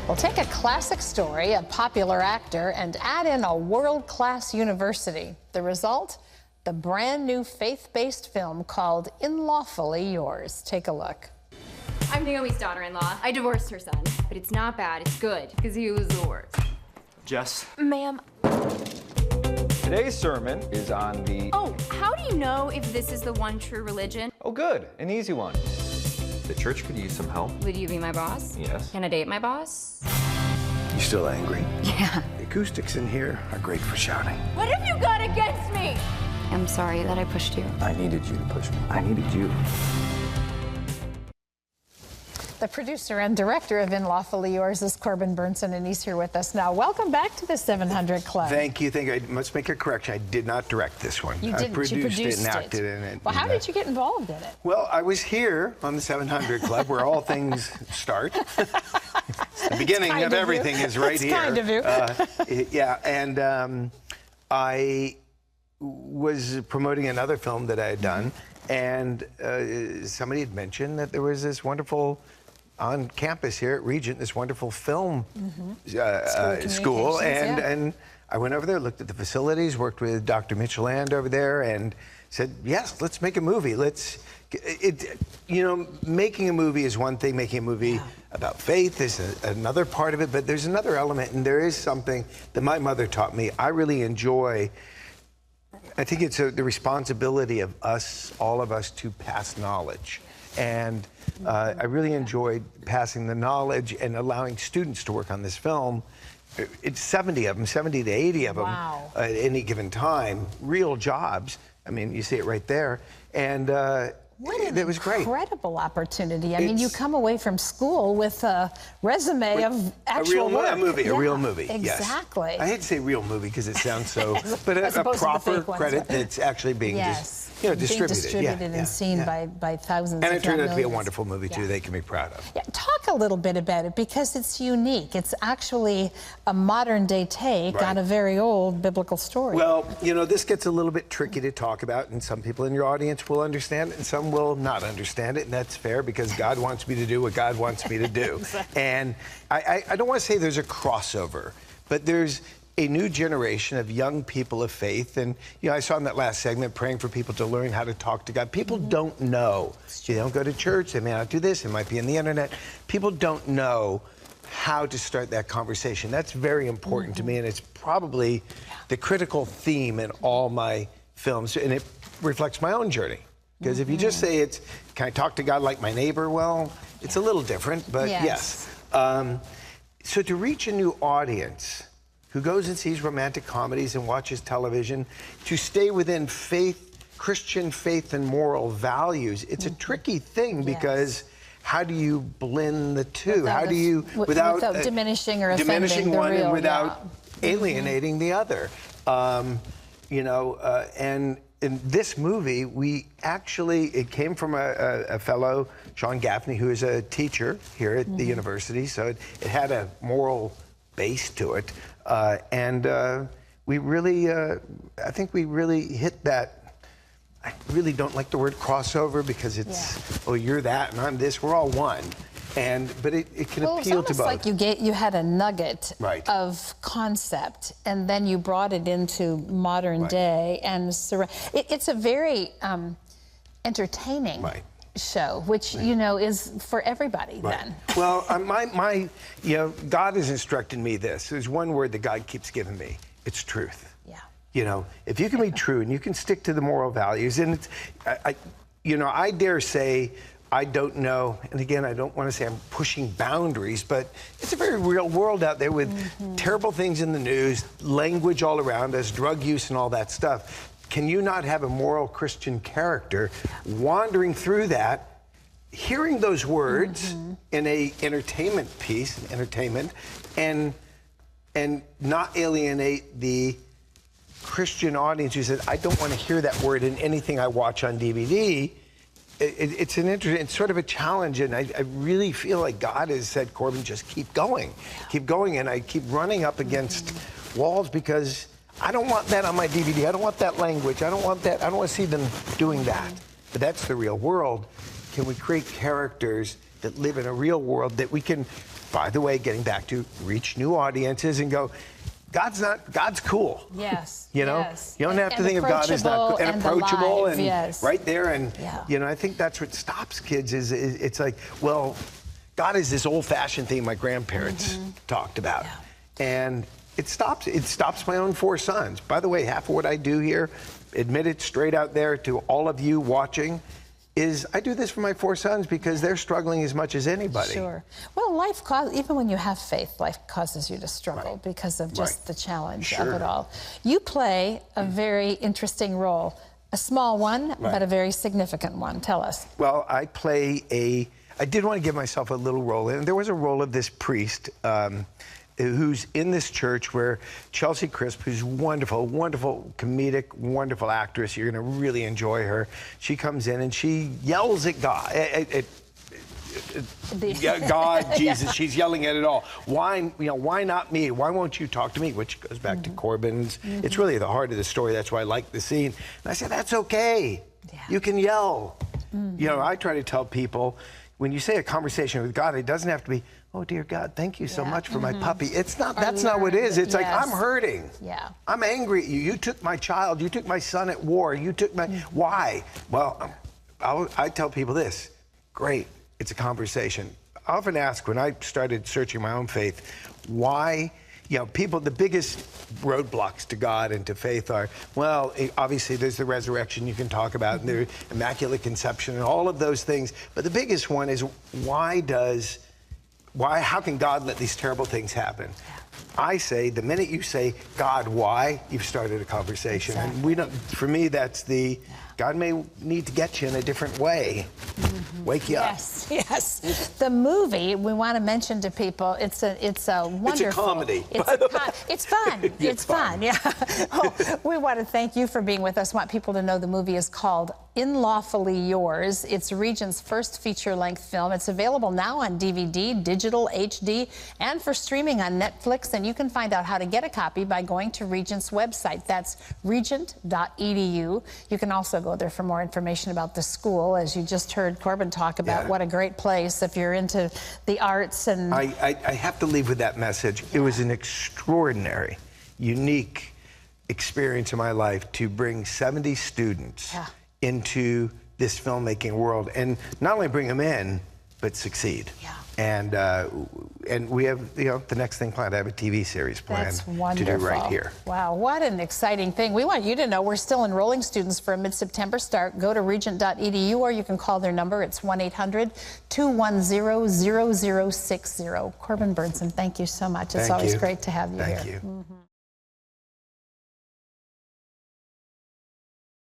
Well, take a classic story, a popular actor, and add in a world-class university. The result? The brand new faith-based film called In-Lawfully Yours. Take a look. I'm Naomi's daughter-in-law. I divorced her son. But it's not bad, it's good, because he was the worst. Jess. Ma'am. Today's sermon is on the... Oh, how do you know if this is the one true religion? Oh, good. An easy one. The church could use some help. Would you be my boss? Yes. Can I date my boss? You still angry? Yeah. The acoustics in here are great for shouting. What have you got against me? I'm sorry that I pushed you. I needed you to push me. I needed you. The producer and director of In-Lawfully Yours is Corbin Bernsen, and he's here with us now. Welcome back to the 700 Club. Thank you. I must make a correction. I did not direct this one. You didn't. I produced, You produced it and acted in it. Well, how did you get involved in it? Well, I was here on the 700 Club, where all things start. The beginning of everything is right here. Kind of you. Yeah, and I was promoting another film that I had done, and somebody had mentioned that there was this wonderful, on campus here at Regent, this wonderful film school, and I went over there, looked at the facilities, worked with Dr. Mitchell Land over there, and said, yes, let's make a movie. You know, making a movie is one thing, making a movie about faith is another part of it, but there's another element, and there is something that my mother taught me. I really enjoy. I think it's the responsibility of us, all of us, to pass knowledge. And I really enjoyed passing the knowledge and allowing students to work on this film. It's 70 of them, 70 to 80 of them at any given time, real jobs. I mean, you see it right there. And it was great. Incredible opportunity. I mean, you come away from school with a resume of actual work. A real movie, exactly. Yes. I hate to say real movie because it sounds so, but a proper credit that's actually being distributed. And seen by thousands. And it turned out to be a millions. wonderful movie too. They can be proud of. Yeah, talk a little bit about it, because it's unique. It's actually a modern day take on a very old biblical story. Well, you know, this gets a little bit tricky to talk about, and some people in your audience will understand it and some will not understand it, and that's fair because God wants me to do what God wants me to do. And I don't want to say there's a crossover, but there's a new generation of young people of faith. And, you know, I saw in that last segment praying for people to learn how to talk to God. People don't know. They don't go to church. They may not do this. It might be on the internet. People don't know how to start that conversation. That's very important to me, and it's probably the critical theme in all my films, and it reflects my own journey. Because if you just say can I talk to God like my neighbor? Well, it's a little different, but yes. So to reach a new audience who goes and sees romantic comedies and watches television, to stay within faith, Christian faith and moral values, it's a tricky thing because how do you blend the two? How do you, without diminishing or diminishing offending one the real, and without alienating the other? You know, and in this movie, it came from a fellow, Sean Gaffney, who is a teacher here at the university, so it had a moral base to it. We really, I think we really hit that. I really don't like the word crossover because it's, oh, you're that and I'm this, we're all one. But it can appeal to both. It's like you had a nugget of concept, and then you brought it into modern day, and it's a very entertaining show, which you know is for everybody. Then. Well, you know, God has instructed me this. There's one word that God keeps giving me. It's truth. Yeah. You know, if you can be true and you can stick to the moral values, and you know, I dare say, I don't know, and again, I don't want to say I'm pushing boundaries, but it's a very real world out there with terrible things in the news, language all around us, drug use and all that stuff. Can you not have a moral Christian character wandering through that, hearing those words in a entertainment piece, and not alienate the Christian audience who says, I don't want to hear that word in anything I watch on DVD? It's sort of a challenge, and I really feel like God has said, Corbin, just keep going, and I keep running up against walls because I don't want that on my DVD. I don't want that language. I don't want that. I don't want to see them doing that. But that's the real world. Can we create characters that live in a real world that we can by the way, getting back to reach new audiences and go, God's cool. Yes. You know, yes. you don't have to think of God as not cool and approachable and yes. right there. And, you know, I think that's what stops kids is it's like, well, God is this old-fashioned thing my grandparents talked about. Yeah. And it stops my own 4 sons. By the way, half of what I do here, admit it straight out there to all of you watching, is I do this for my 4 sons because they're struggling as much as anybody. Sure. Well, life even when you have faith, life causes you to struggle because of just the challenge of it all. You play a very interesting role, a small one, but a very significant one. Tell us. Well, I did want to give myself a little role in. There was a role of this priest who's in this church where Chelsea Crisp, who's wonderful, wonderful comedic, wonderful actress, you're going to really enjoy her. She comes in and she yells at God. God, Jesus, she's yelling at it all. Why, why not me? Why won't you talk to me? Which goes back to Corbin's. It's really the heart of the story. That's why I like the scene. And I said, that's okay. You can yell. You know, I try to tell people, when you say a conversation with God, it doesn't have to be, oh dear God, thank you so much for my puppy. It's not. That's not what it is. It's like, I'm hurting. Yeah. I'm angry at you. You took my child. You took my son at war. You took my. Why? Well, I tell people this. Great. It's a conversation. I often ask when I started searching my own faith, why. You know, people, the biggest roadblocks to God and to faith are, well, obviously there's the resurrection you can talk about, and the Immaculate Conception and all of those things. But the biggest one is, how can God let these terrible things happen? I say, the minute you say, God, why, you've started a conversation. Exactly. And we don't, for me, that's God may need to get you in a different way. Wake you up. Yes, yes. The movie, we want to mention to people, it's a wonderful. It's a comedy. It's fun. It's fun, yeah. Oh, we want to thank you for being with us. Want people to know the movie is called In-Lawfully Yours. It's Regent's first feature-length film. It's available now on DVD, digital, HD, and for streaming on Netflix. And you can find out how to get a copy by going to Regent's website. That's regent.edu. You can also go there for more information about the school, as you just heard Corbin talk about. What a great place if you're into the arts. And I have to leave with that message. It was an extraordinary, unique experience in my life to bring 70 students into this filmmaking world, and not only bring them in, but succeed. And we have, the next thing planned. I have a TV series planned to do right here. Wow, what an exciting thing. We want you to know we're still enrolling students for a mid-September start. Go to regent.edu, or you can call their number. It's 1-800-210-0060. Corbin Bernsen, thank you so much. It's always great to have you here. Thank you.